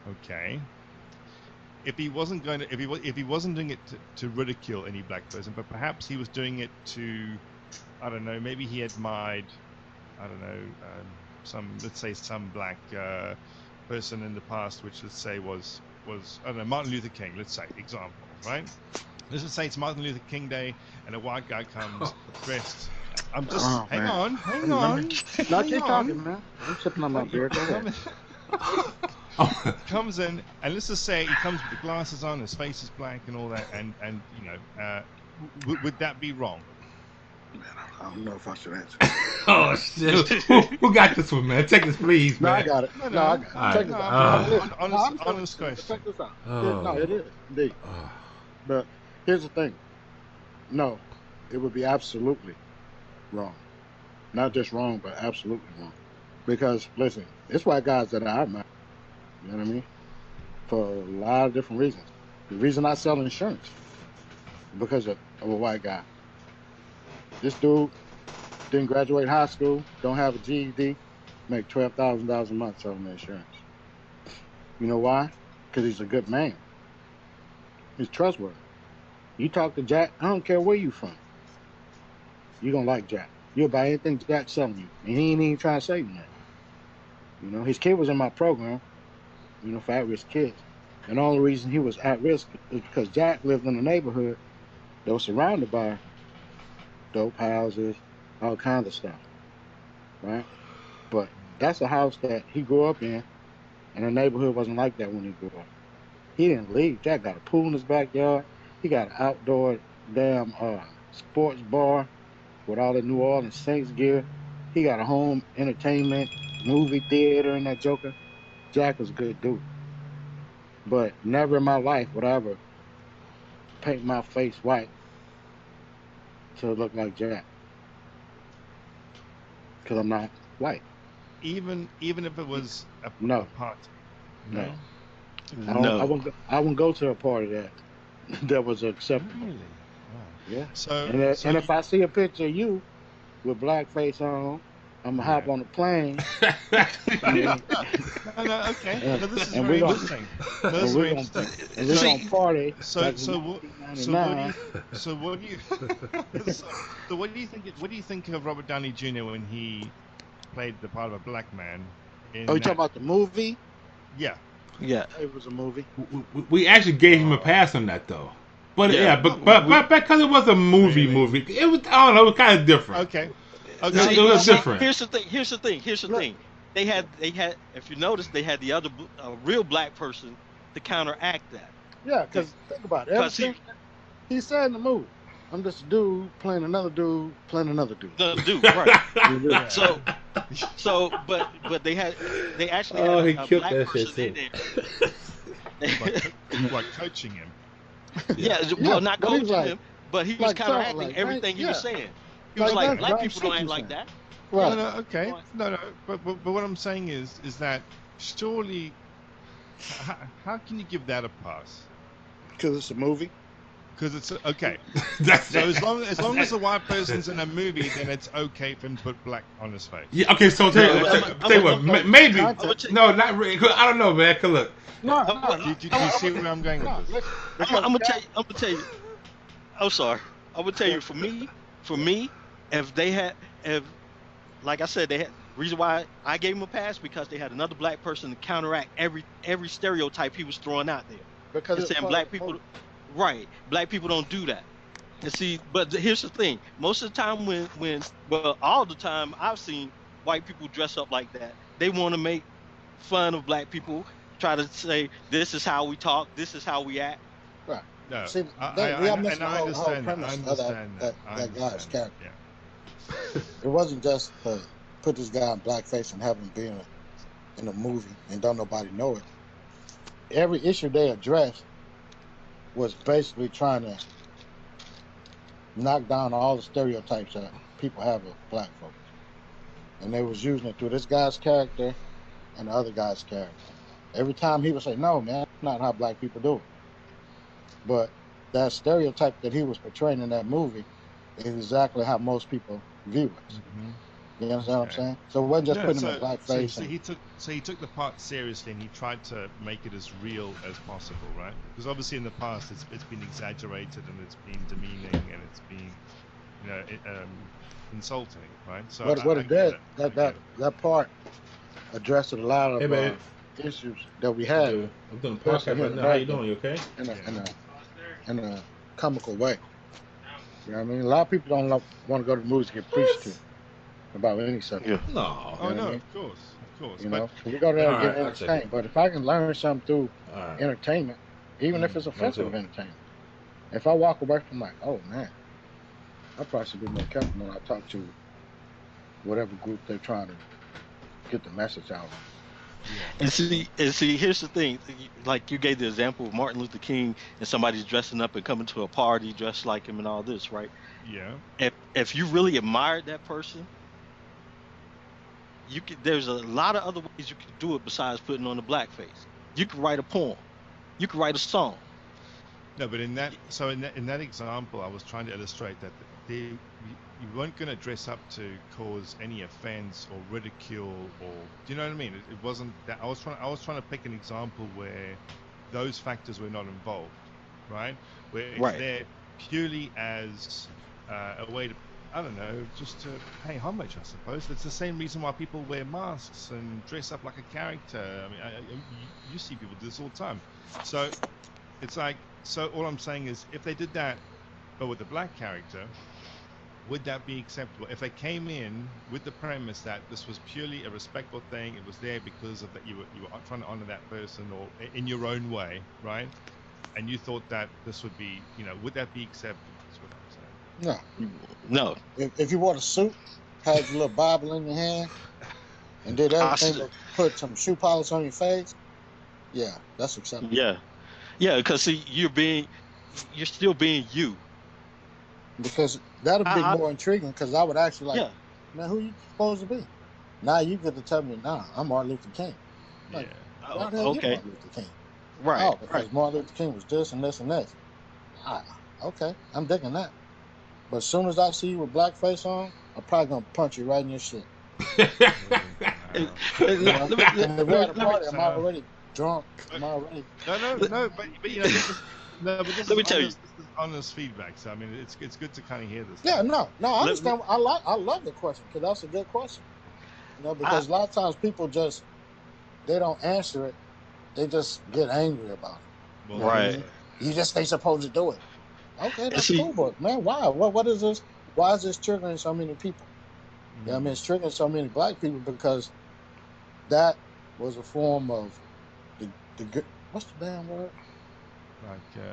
Okay. If he wasn't doing it to ridicule any black person, but perhaps he was doing it to, I don't know, maybe he admired, I don't know, some black person in the past, which let's say was I don't know, Martin Luther King, let's say, example, right? Let's just say it's Martin Luther King Day and a white guy comes dressed. I'm just hang on. Not keep talking, man. I'm sipping on my beer. Go ahead. Comes in, and let's just say he comes with the glasses on, his face is black and all that, and would that be wrong? I don't know if I should answer. Oh shit! Who got this one, man? Take this, please, No, I man. got it. No, No, I got it. All Check right. this out. honest, I understand what honest you're saying, but question. check this out. No, Oh. it is indeed. But here's the thing. No, it would be absolutely wrong. Not just wrong, but absolutely wrong. Because listen, it's white guys that I admire. You know what I mean? For a lot of different reasons. The reason I sell insurance is because of a white guy. This dude didn't graduate high school, don't have a GED, make $12,000 a month selling insurance. You know why? Because he's a good man. He's trustworthy. You talk to Jack, I don't care where you from. You're gonna like Jack. You'll buy anything Jack's selling you. And he ain't even trying to save you nothing. You know, his kid was in my program, for at-risk kids. And the only reason he was at risk is because Jack lived in a neighborhood that was surrounded by dope houses, all kinds of stuff, right? But that's a house that he grew up in, and the neighborhood wasn't like that when he grew up. He didn't leave. Jack got a pool in his backyard. He got an outdoor damn sports bar with all the New Orleans Saints gear. He got a home entertainment movie theater in that Joker. Jack is a good dude. But never in my life would I ever paint my face white to look like Jack. Because I'm not white. Even if it was a No. party. No. No. I wouldn't go to a party that was acceptable. Really? Wow. Yeah. So, And if I see a picture of you with blackface on, I'm gonna hop on a plane. No, okay. No, this is very interesting. And we're gonna party. So what do you think? What do you think of Robert Downey Jr. when he played the part of a black man? You talking about the movie? Yeah. Yeah. It was a movie. We actually gave him a pass on that though. But but because it was a movie, it was, I don't know, it was kind of different. Okay. It was different. Here's the thing. They had. If you notice, they had the other real black person to counteract that. Yeah, because think about it. Everything he said in the movie, I'm just a dude playing another dude playing another dude. Another dude, right? But they actually had a black person in there. Like coaching him. Not coaching him, but he was counteracting everything he was saying. He was like, black people don't act like that. Right. No, okay. No. But what I'm saying is that surely, how can you give that a pass? Because it's a movie. Because it's okay. So as long as the white person's in a movie, then it's okay for him to put black on his face. Yeah. Okay. So tell you what, maybe. No, not really. I don't know, man. Cause look. No. Do you see where I'm going with this? I'm gonna tell you. I'm sorry. I'm gonna tell you. For me, if like I said, they had reason why I gave him a pass because they had another black person to counteract every stereotype he was throwing out there. Because it's saying black people, right? Black people don't do that. And see, but here's the thing: most of the time, all the time I've seen white people dress up like that, they want to make fun of black people, try to say this is how we talk, this is how we act. Right. No, see, I understand that guy's character. Yeah. It wasn't just to put this guy in blackface and have him be in a movie and don't nobody know it. Every issue they addressed was basically trying to knock down all the stereotypes that people have of black folks. And they was using it through this guy's character and the other guy's character. Every time he would say, no, man, that's not how black people do it. But that stereotype that he was portraying in that movie is exactly how most people view it. Mm-hmm. You understand what I'm saying? So it wasn't just putting him in blackface. So he took the part seriously and he tried to make it as real as possible, right? Because obviously in the past it's been exaggerated and it's been demeaning and it's been insulting, right? So what it did, that part addressed a lot of issues that we had. I'm doing a podcast right now. How you doing? You okay? In a comical way. You know what I mean? A lot of people don't want to go to the movies to get preached to about any subject. Yeah. No. You know of course. You know, we go there and get entertained. But if I can learn something through entertainment, even if it's offensive entertainment, if I walk away from like, oh man, I probably should be more careful when I talk to whatever group they're trying to get the message out on. Yeah. And see, here's the thing. Like you gave the example of Martin Luther King and somebody's dressing up and coming to a party dressed like him and all this, right? Yeah. If you really admired that person, there's a lot of other ways you could do it besides putting on the blackface. You could write a poem. You could write a song. No, but in that example, I was trying to illustrate that you weren't going to dress up to cause any offense or ridicule, or do you know what I mean? It wasn't that. I was trying to pick an example where those factors were not involved, right? Where it's Right. there purely as a way to, I don't know, just to pay homage, I suppose. It's the same reason why people wear masks and dress up like a character. I mean, you see people do this all the time. So it's like, so all I'm saying is, if they did that, but with a black character, would that be acceptable? If they came in with the premise that this was purely a respectful thing, it was there because of that you were trying to honor that person or in your own way, right? And you thought that this would be, would that be acceptable? That's what I'm saying. No. If you wore a suit, had your little Bible in your hand, and did everything but put some shoe polish on your face, yeah, that's acceptable. Yeah, because see, you're still being you. Because that would be more intriguing. Because I would actually man, who you supposed to be? Now you get to tell me, nah, I'm Martin Luther King. Like, why the hell you Martin Luther King? Right. Oh, because Martin Luther King was this and this and this. Okay, I'm digging that. But as soon as I see you with blackface on, I'm probably gonna punch you right in your shit. And if we're at a party, I'm already drunk. I'm already but this is honest feedback. So I mean, it's good to kind of hear this. Yeah, no, I understand. I love the question because that's a good question. Because a lot of times people they don't answer it. They just get angry about it. Right. You just ain't supposed to do it. Okay, that's cool, but man, why? What is this? Why is this triggering so many people? I mean, it's triggering so many black people because that was a form of the what's the damn word? Like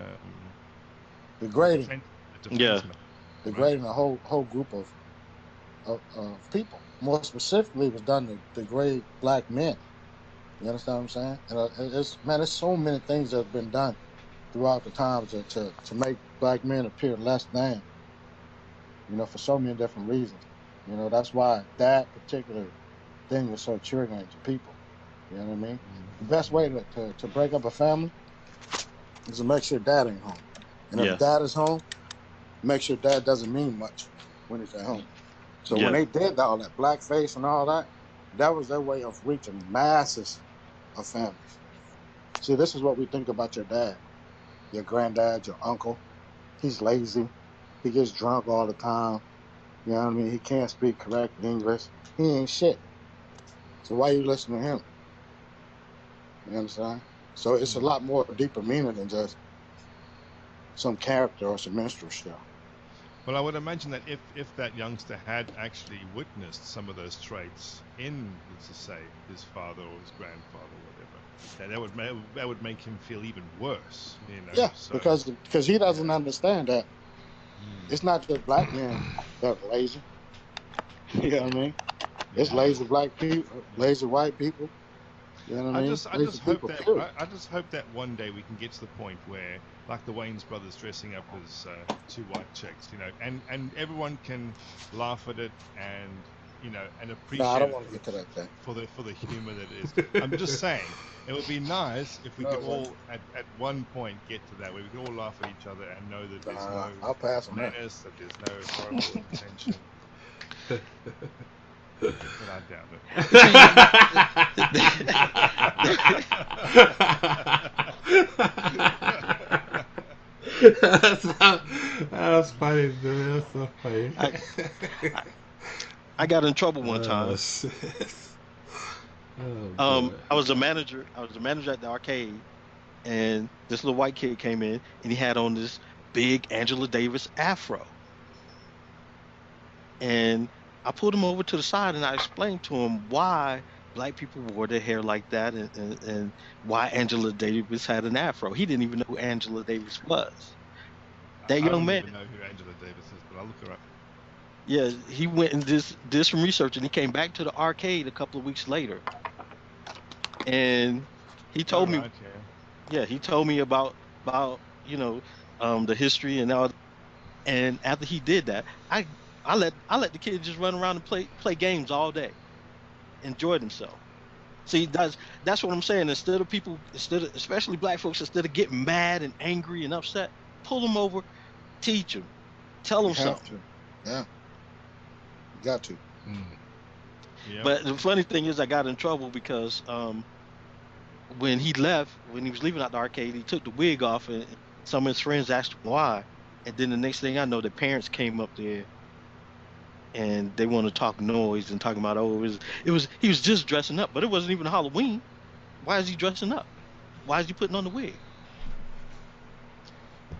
degrading. Degrading right? a whole group of people. More specifically, it was done to degrade black men. You understand what I'm saying? And there's so many things that have been done throughout the times to make black men appear less than. For so many different reasons. That's why that particular thing is so triggering to people. You know what I mean? The best way to break up a family is to make sure dad ain't home. And if dad is home, make sure dad doesn't mean much when he's at home. So when they did all that blackface and all that, that was their way of reaching masses of families. See, this is what we think about your dad, your granddad, your uncle. He's lazy. He gets drunk all the time. You know what I mean? He can't speak correct English. He ain't shit. So why you listen to him? You understand? So it's a lot more deeper meaning than just some character or some minstrel. Well, I would imagine that if that youngster had actually witnessed some of those traits in, let's just say, his father or his grandfather or whatever, that would make him feel even worse. Yeah, because he doesn't understand that it's not just black men that are lazy. You know what I mean? It's lazy black people, lazy white people. You know what I mean? I just hope that one day we can get to the point where, like the Wayans brothers dressing up as two white chicks, and everyone can laugh at it and and appreciate. No, I don't want to get to that thing. For the humor that it is. I'm just saying, it would be nice if we could all at one point get to that where we could all laugh at each other and know that there's no menace, that there's no horrible intention. But I doubt it. That's funny, dude. That's so funny. I got in trouble one time. I was a manager. I was a manager at the arcade, and this little white kid came in, and he had on this big Angela Davis afro. And I pulled him over to the side, and I explained to him why black people wore their hair like that, and why Angela Davis had an afro. He didn't even know who Angela Davis was. That young man. I don't even know who Angela Davis is, but I'll look her up. Yeah, he went and did some research, and he came back to the arcade a couple of weeks later, and he told me, Right, yeah, he told me about the history and all. And after he did that, I let the kid just run around and play games all day, enjoy themselves. See, that's what I'm saying. Especially black folks, instead of getting mad and angry and upset, pull them over, teach them, tell them You have something. to. Yeah. You got to. Yep. But the funny thing is, I got in trouble because when he was leaving out the arcade, he took the wig off, and some of his friends asked him why. And then the next thing I know, the parents came up there, and they want to talk noise and talking about, oh, he was just dressing up, but it wasn't even Halloween. Why is he dressing up? Why is he putting on the wig?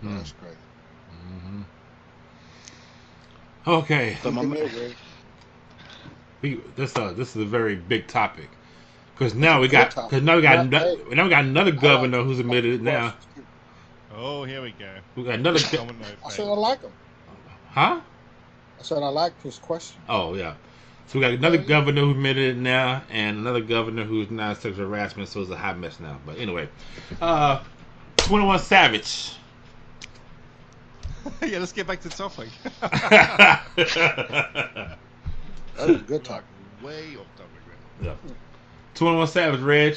That's great. Mm-hmm. Okay. But This is a very big topic because now we got another governor who's admitted it now. Oh, here we go. We got another. I said I like him. Huh? I said I like his question. Oh yeah. So we got another governor who admitted it now, and another governor who's now sexual harassment. So it's a hot mess now. But anyway, 21 Savage. Yeah, let's get back to the topic. That was a good talk. Way off topic, man. Yeah. 21 Savage, Reg.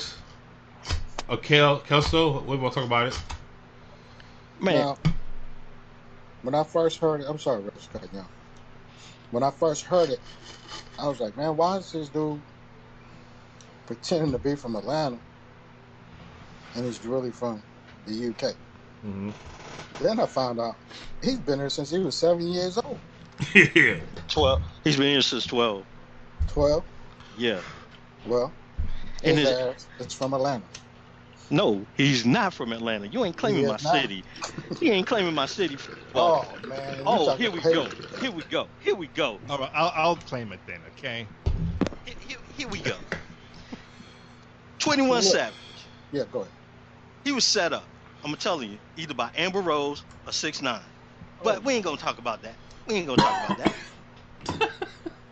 Kelso, we want to talk about it. Man. Now, when I first heard it, I'm sorry, Reg, cut you off. When I first heard it, I was like, man, why is this dude pretending to be from Atlanta and he's really from the UK? Mm-hmm. Then I found out he's been here since he was 7 years old. Yeah. 12. He's been here since 12. 12? Yeah. Well, his ass is from Atlanta. No, he's not from Atlanta. You ain't claiming my city. He ain't claiming my city. Oh, man. Oh, here we go. Here we go. Here we go. All right, I'll claim it then, okay? Here we go. 21 Savage. Yeah, go ahead. He was set up, I'm telling you, either by Amber Rose or 6ix9ine. But we ain't gonna talk about that.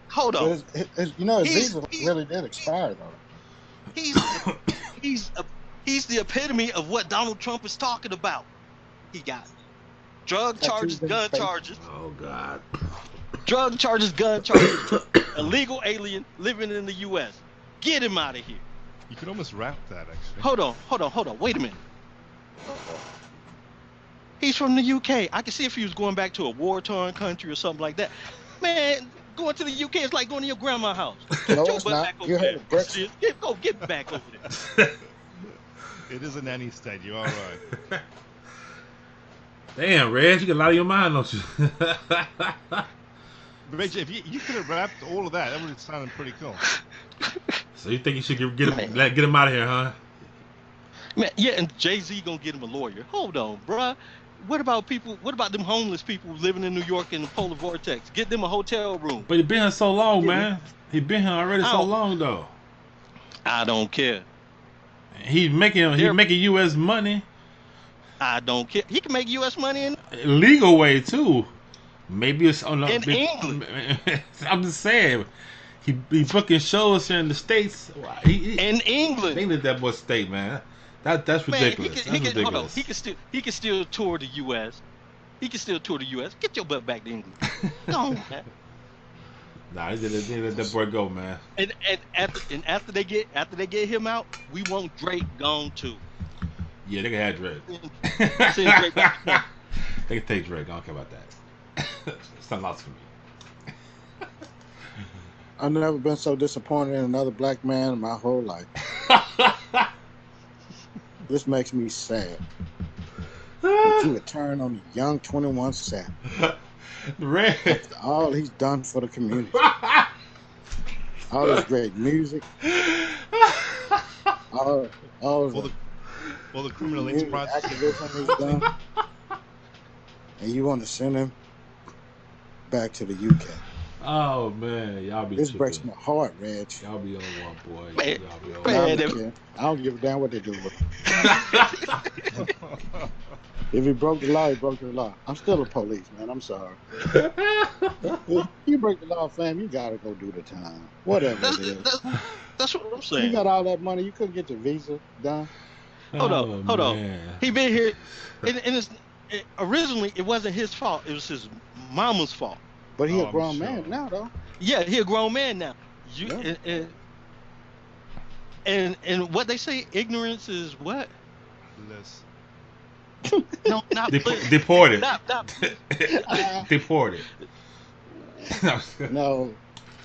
Hold on. His visa really did expire, though. He's the epitome of what Donald Trump is talking about. He got drug charges, gun charges. Oh God. Drug charges, gun charges. Illegal alien living in the U.S. Get him out of here. You could almost rap that, actually. Hold on. Wait a minute. He's from the UK. I can see if he was going back to a war-torn country or something like that. Man, going to the UK is like going to your grandma's house. No, it's not. You heard of Brexit. Get back over there. It is a nanny state. You are right. Damn, Reg, you got a lot of your mind, don't you? Reg, if you could have rapped all of that, that would have sounded pretty cool. So you think you should get him out of here, huh? Man, yeah, and Jay-Z gonna get him a lawyer. Hold on, bruh. What about them homeless people living in New York in the polar vortex? Get them a hotel room. But he been here so long, man. He been here already so long, though. I don't care. He's making U.S. money. I don't care. He can make U.S. money in legal way too. Maybe it's in England. I'm just saying. He fucking shows here in the States. In England. They need that boy state, man. That's ridiculous. Hold on. He can still tour the U.S. Get your butt back to England. No, man. Nah, they let that boy go, man. And after they get him out, we want Drake gone too. Yeah, they can have Drake. They can take Drake. I don't care about that. It's not lots for me. I've never been so disappointed in another black man in my whole life. This makes me sad. That you would turn on the young 21 Savage. After all he's done for the community. All this great music. All the criminal enterprise activism he's done. And you want to send him back to the UK. Oh man, y'all be this breaks my heart, Reg. Y'all be on one, boy. Man, y'all be on one. I don't give a damn what they do with If he broke the law, he broke the law. I'm still the police, man. I'm sorry. If you break the law, fam, you gotta go do the time, whatever That's it is. that's what I'm You saying. got all that money, you couldn't get your visa done. Oh Hold on. man. He been here, and originally it wasn't his fault. It was his mama's fault. But he Oh, a I'm grown sure. man now, though. Yeah, he a grown man now. You Yeah. and what they say, ignorance is what? Bliss. No, not bliss. Deported. Not bliss. Deported. No. No,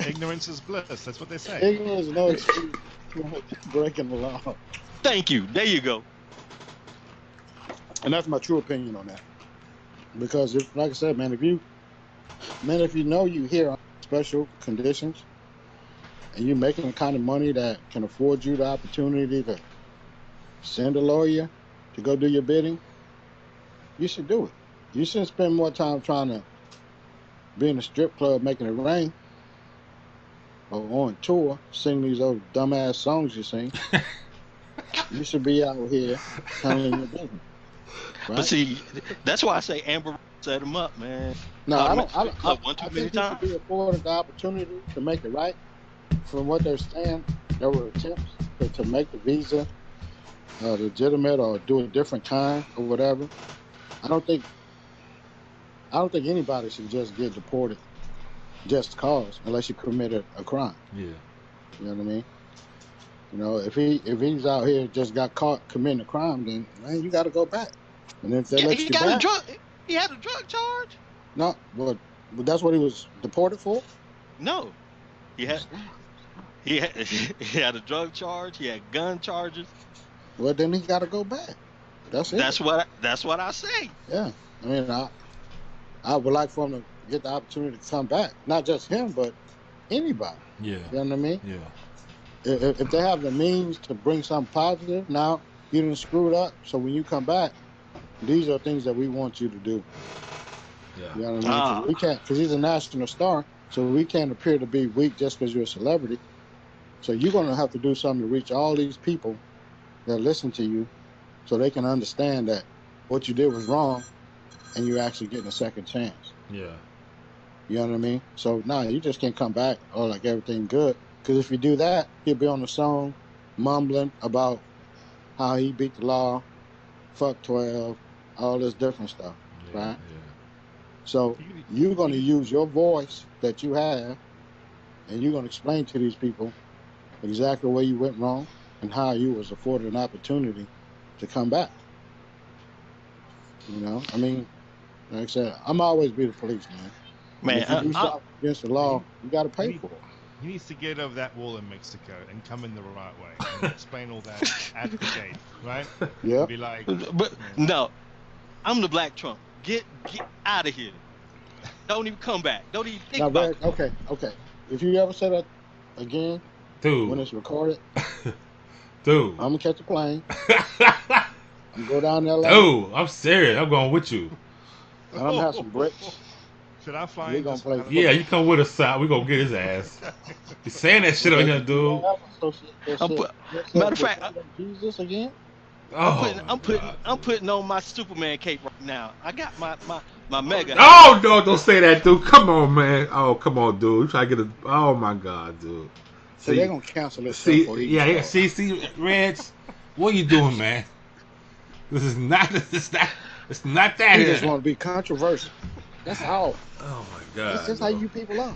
Ignorance is bliss. That's what they say. ignorance is no excuse for breaking the law. Thank you. There you go. And that's my true opinion on that. Because if, like I said, man, if you know you here on special conditions and you're making the kind of money that can afford you the opportunity to send a lawyer to go do your bidding, you should do it. You shouldn't spend more time trying to be in a strip club making it rain or on tour singing these old dumbass songs you sing. You should be out here handling your business. Right? But see, that's why I say Amber set him up, man. No, Caught I him don't. at the strip club one too I many think he should times. be afforded the opportunity to make it right. From what they're saying, there were attempts to make the visa legitimate or do a different time or whatever. I don't think anybody should just get deported just cause unless you committed a crime. Yeah. You know what I mean? You know, if he's out here just got caught committing a crime, then man, you got to go back. And if they Yeah, let you back, he had a drug charge. no, but that's what he was deported for. No, he had he had a drug charge. He had gun charges. Well, then he got to go back. That's it. That's what I say. Yeah, I mean, I would like for him to get the opportunity to come back. Not just him, but anybody. Yeah. You know what I mean? Yeah. If they have the means to bring something positive, now you didn't screw it up. So when you come back, these are things that we want you to do. Yeah. You know what I mean? 'Cause we can't, because he's a national star, so we can't appear to be weak just because you're a celebrity. So you're going to have to do something to reach all these people that listen to you, so they can understand that what you did was wrong, and you're actually getting a second chance. Yeah. You know what I mean? So no, you just can't come back like everything good. Because if you do that, he'll be on the song mumbling about how he beat the law, fuck 12, all this different stuff, Yeah. right? So you're going to use your voice that you have, and you're going to explain to these people exactly where you went wrong and how you was afforded an opportunity to come back. You know, I mean, like I said, I'm always be the police, man. Man, if you do something against the law, you got to pay for it. He needs to get over that wall in Mexico and come in the right way and explain all that at the gate, right? Yeah. Be like, but no, I'm the Black Trump. Get out of here. Don't even come back. Don't even think about it. Okay. If you ever say that again, dude, when it's recorded, dude, I'm gonna catch a plane. I'm go down there. Dude, I'm serious. I'm going with you. And I'm gonna have some bricks. Should I fly? We gonna play. Yeah, you come with us out. We gonna get his ass. You saying that shit on here, dude? Matter of fact, Jesus again. I'm putting on my Superman cape right now. I got my mega. Oh no! Don't say that, dude. Come on, man. Oh, come on, dude. You try to get a. Oh my God, dude. So they're gonna cancel this. See, yeah. See, Reds. What are you doing, man? It's not that. You just want to be controversial. That's all. Oh my God. That's just how you people are.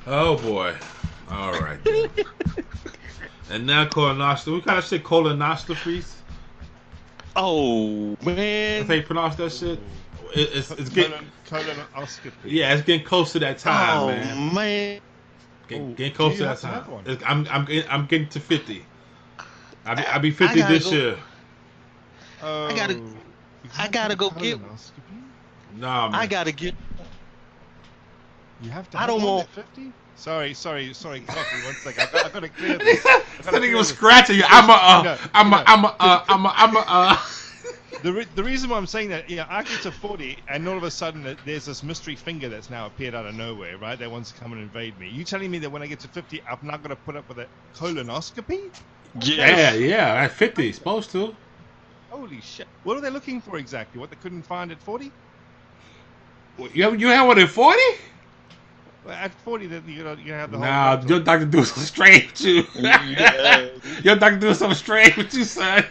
Oh boy. All right. And now colonoscopy. We kind of say colonoscopies. Oh man. That's how you pronounce that shit. It's getting colonoscopy. Yeah, it's getting close to that time, man. Getting close to that time. I'm getting to 50. I'll be 50 this year. I gotta go get. Nah, man. I gotta get. You have to. I don't want 50. Sorry, coffee. 1 second. I gotta clear this. That nigga was scratching you. The reason why I'm saying that, I get to 40, and all of a sudden there's this mystery finger that's now appeared out of nowhere, right? That wants to come and invade me. You telling me that when I get to 50, I'm not gonna put up with a colonoscopy? Yes. Yeah. At 50, supposed to. Holy shit! What are they looking for exactly? What they couldn't find at 40? You have one at 40? Well, at 40, then you have the whole. Nah, rectal. your doctor doing something strange with you. Yeah. Your doctor doing something strange with you, son.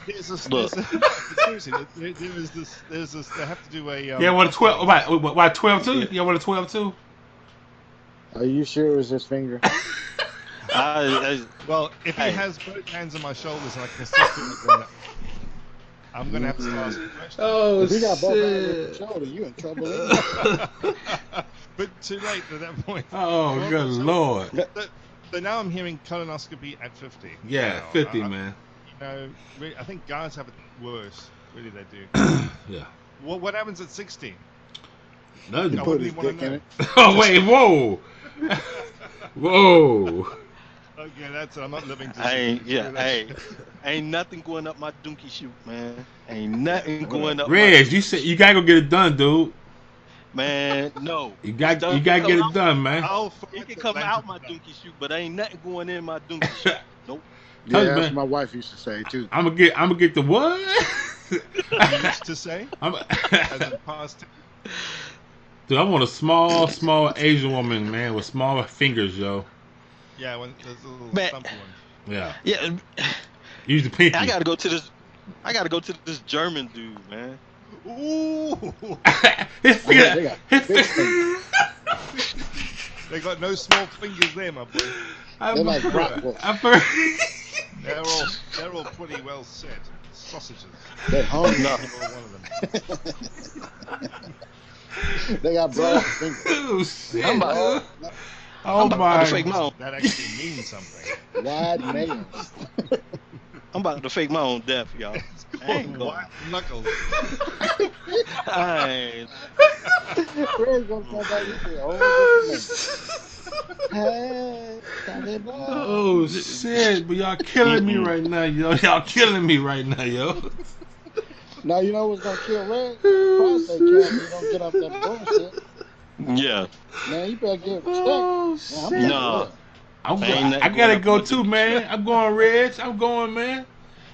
Seriously, there's this. They have to do a. Yeah, what a 12? Why 12 too? Yeah, what a 12 too? Are you sure it was his finger? Well, if he has both hands on my shoulders and I can assist him with going up, I'm gonna have to start asking questions. Oh, if you got both hands on your shoulder, you in trouble. But too late at that point. Oh, Well, good lord. So now I'm hearing colonoscopy at 50. Yeah, 50, man. You know, really, I think guys have it worse. Really, they do. Yeah. What happens at 60? Nothing. I wouldn't even want to know. Oh, wait, whoa. Whoa. Okay, that's it. I'm not living to ain't nothing going up my donkey chute, man. Ain't nothing going up. Reg, you said you gotta go get it done, dude. Man, no. You gotta get it done, man. You can come out my donkey chute, but ain't nothing going in my donkey chute. Nope. Yeah, that's what my wife used to say too. I'm gonna get the what? Used to say. As in past. Dude, I want a small Asian woman, man, with smaller fingers, yo. Yeah, when there's a little stumpy one. Yeah. Yeah. Use the pinky. I gotta go to this German dude, man. Ooh. His finger. They got no small fingers there, my boy. They're like bratwurst. They're all pretty well set. Sausages. They're hungry. One of them. They got broad fingers. Oh, shit. I'm about to fake my own. That actually means something. Wide nails. I'm about to fake my own death, y'all. I ain't going. White knuckles. I ain't. Where's gonna come back with the old Hey, oh shit! But y'all killing me right now, yo. Y'all killing me right now, yo. Now you know what's gonna kill Red? Prostate cancer. You don't get off that bullshit. Yeah. Man, you better get checked. Oh, Man, no. I gotta go too, man. I'm going, Reg. I'm going, man.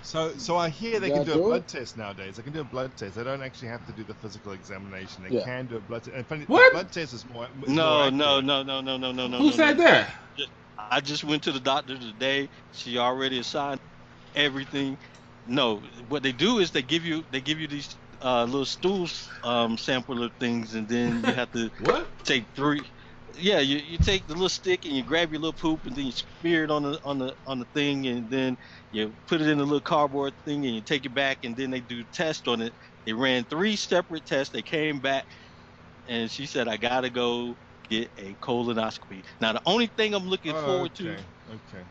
So I hear they can do a blood test nowadays. They can do a blood test. They don't actually have to do the physical examination. They can do a blood test. And what? The blood test is more. No. Who said that? I just went to the doctor today. She already assigned everything. No, what they do is they give you these little stool sampler things, and then you have to take 3. Yeah, you take the little stick and you grab your little poop, and then you smear it on the thing, and then you put it in a little cardboard thing, and you take it back, and then they do tests on it. They ran 3 separate tests. They came back, and she said, I gotta go get a colonoscopy. Now the only thing I'm looking forward to. Okay.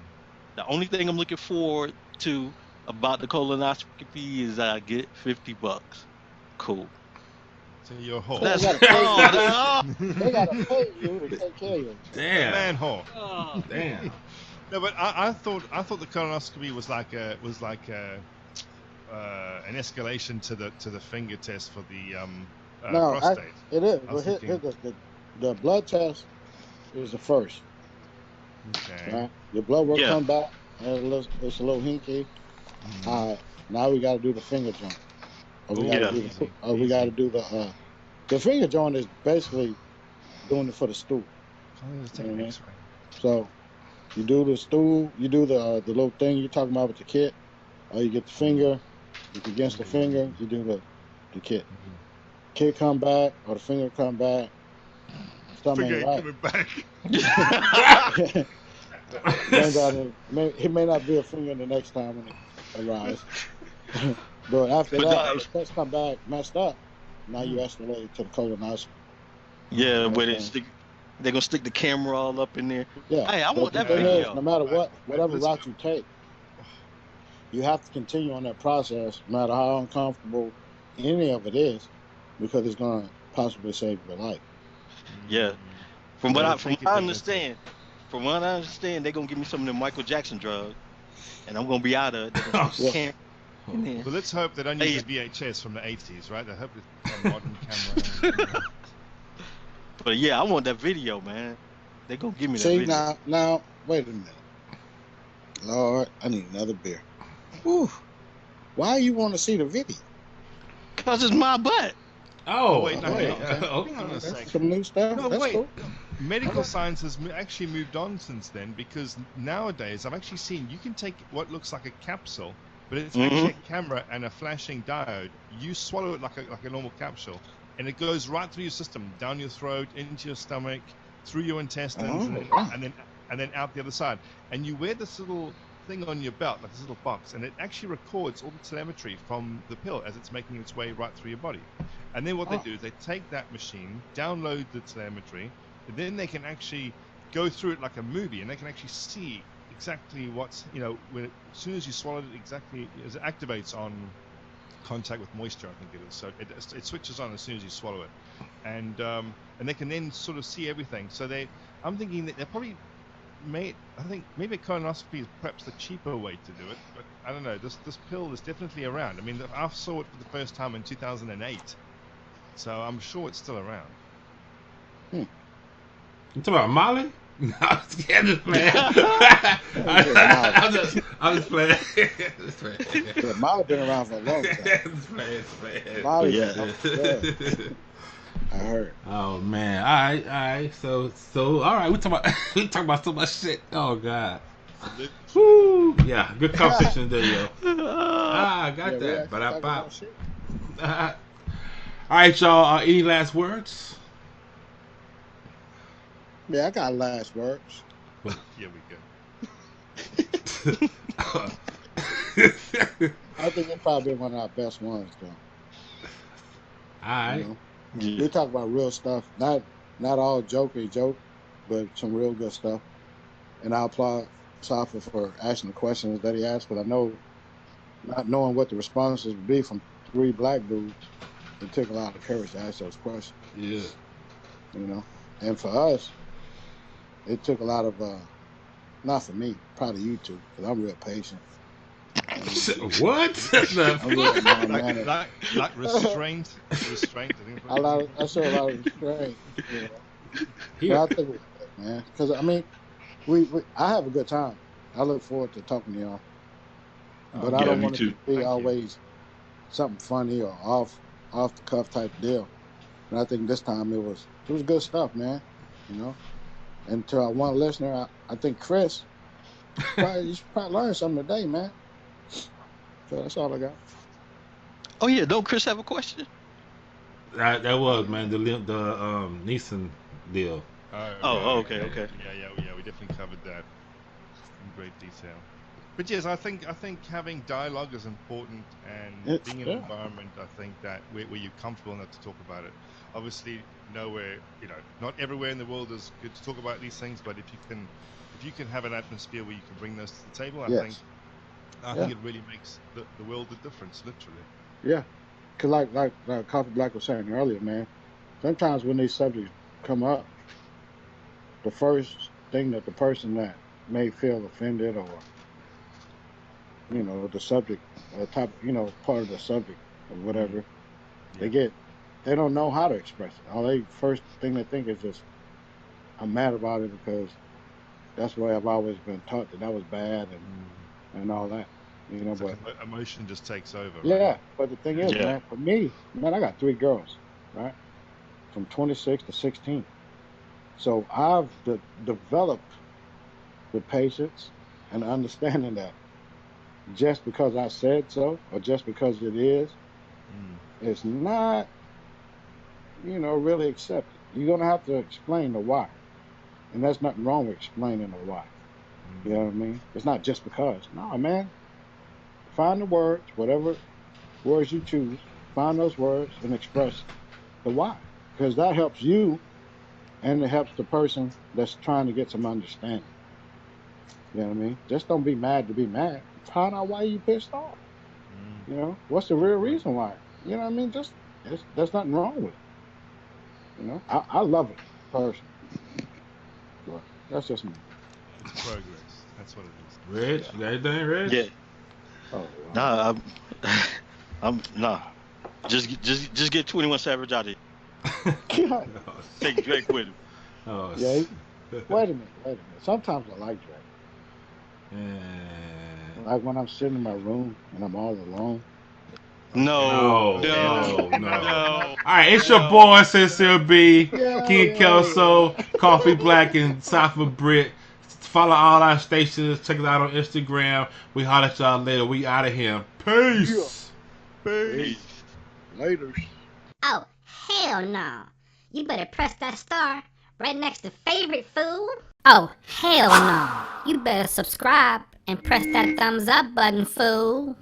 The only thing I'm looking forward to about the colonoscopy is I get $50. Cool. So you're a whore. They gotta pay you to take care of you. Damn. Man whore. Oh. Damn. No, but I thought the colonoscopy was like an escalation to the finger test for the prostate. It is. Well, the blood test is the first. Okay. Right? Your blood will come back, and it's a little hinky. Mm-hmm. All right. Now we got to do the finger joint. We got to do the finger joint is basically doing it for the stool. So you do the stool, you do the little thing you're talking about with the kit. You get the finger, it's against the finger, you do the kit. Mm-hmm. Kit come back or the finger come back. Something ain't right. Coming back. It may not be a finger the next time when it arrives. But after that, if the test come back messed up, now you escalate to the colonoscopy. Yeah, where they're gonna stick the camera all up in there. Yeah. Hey, I want that video. No matter whatever route you take, you have to continue on that process, no matter how uncomfortable any of it is, because it's gonna possibly save your life. Yeah. From what I understand, they're gonna give me some of them Michael Jackson drugs, and I'm gonna be out of it. But let's hope they don't use the VHS from the 80s, right? I hope it's a modern camera. But yeah, I want that video, man. They're gonna give me that video. Now, wait a minute. Lord, I need another beer. Whew. Why you want to see the video? Because it's my butt. Oh, wait, no, okay. hang on a That's second. some new stuff. No, That's wait. cool. Medical science has actually moved on since then, because nowadays I've actually seen you can take what looks like a capsule, but it's actually a camera and a flashing diode. You swallow it like a normal capsule, and it goes right through your system, down your throat, into your stomach, through your intestines, and then out the other side. And you wear this little thing on your belt, like this little box, and it actually records all the telemetry from the pill as it's making its way right through your body. And then what they do is they take that machine, download the telemetry, and then they can actually go through it like a movie, and they can actually see exactly what's, as soon as you swallow it, exactly as it activates on contact with moisture, I think it is. So it switches on as soon as you swallow it, and they can then sort of see everything. So I'm thinking that they probably I think maybe colonoscopy is perhaps the cheaper way to do it, but I don't know. This pill is definitely around. I mean, I saw it for the first time in 2008. So I'm sure it's still around. You talking about Molly? No, I'm just playing. I'm just playing. Yeah, Molly been around for a long time. Just playing. Molly, I heard. Oh man! All right. So all right. We talk about so much shit. Oh god. Woo! Yeah, good conversation there, yo. I got that. But all right, y'all. Any last words? Yeah, I got last words. Here we go. I think it's probably one of our best ones, though. All right. We talk about real stuff, not all joke, but some real good stuff. And I applaud Safa for asking the questions that he asked, because I know, not knowing what the responses would be from 3 black dudes, it took a lot of courage to ask those questions. Yeah. And for us, it took a lot of, not for me, probably you two, because I'm real patient. What? Like restraint. I show a lot of restraint. But I think, man, because I mean, I have a good time. I look forward to talking to y'all. But I don't want it to be always something funny or off the cuff type deal. And I think this time it was good stuff, man. And to our one listener, I think Chris, you should probably learn something today, man. So that's all I got. Oh yeah, don't Chris have a question? That was, man, the Neeson deal. Okay. Yeah, we definitely covered that in great detail. But yes, I think having dialogue is important, and being in an environment, I think, that where you're comfortable enough to talk about it. Obviously, nowhere, not everywhere in the world is good to talk about these things, but if you can have an atmosphere where you can bring those to the table, I think it really makes the world a difference, literally. Yeah, because like Coffee Black was saying earlier, man, sometimes when these subjects come up, the first thing that the person that may feel offended, or the subject, part of the subject or whatever, they don't know how to express it. First thing they think is just, I'm mad about it because that's the way I've always been taught that was bad and all that. But emotion just takes over. Yeah, right? But the thing is, man, for me, I got 3 girls, right, from 26 to 16. So I've developed the patience and understanding that just because I said so, or just because it is, it's not, really accepted. You're going to have to explain the why. And there's nothing wrong with explaining the why. You know what I mean? It's not just because. No, man. Find the words, whatever words you choose, find those words and express the why. Because that helps you, and it helps the person that's trying to get some understanding. You know what I mean? Just don't be mad to be mad. Find out why you pissed off. What's the real reason why? You know what I mean? There's nothing wrong with it. I love it personally. But that's just me. It's progress. That's what it is. Reg, you got anything, Reg? Yeah. Oh, wow. Nah. Just get 21 Savage out of here. Take Drake with him. Yeah. Wait a minute. Sometimes I like Drake. Like when I'm sitting in my room and I'm all alone. No. All right, it's your boy CincereB, King Kelso, Yeah. Coffee Black, and Cypher Brit. Follow all our stations. Check us out on Instagram. We holler at y'all later. We out of here. Peace. Peace. Later. Oh, hell no. You better press that star right next to favorite, fool. Oh, hell no. You better subscribe and press that thumbs up button, fool.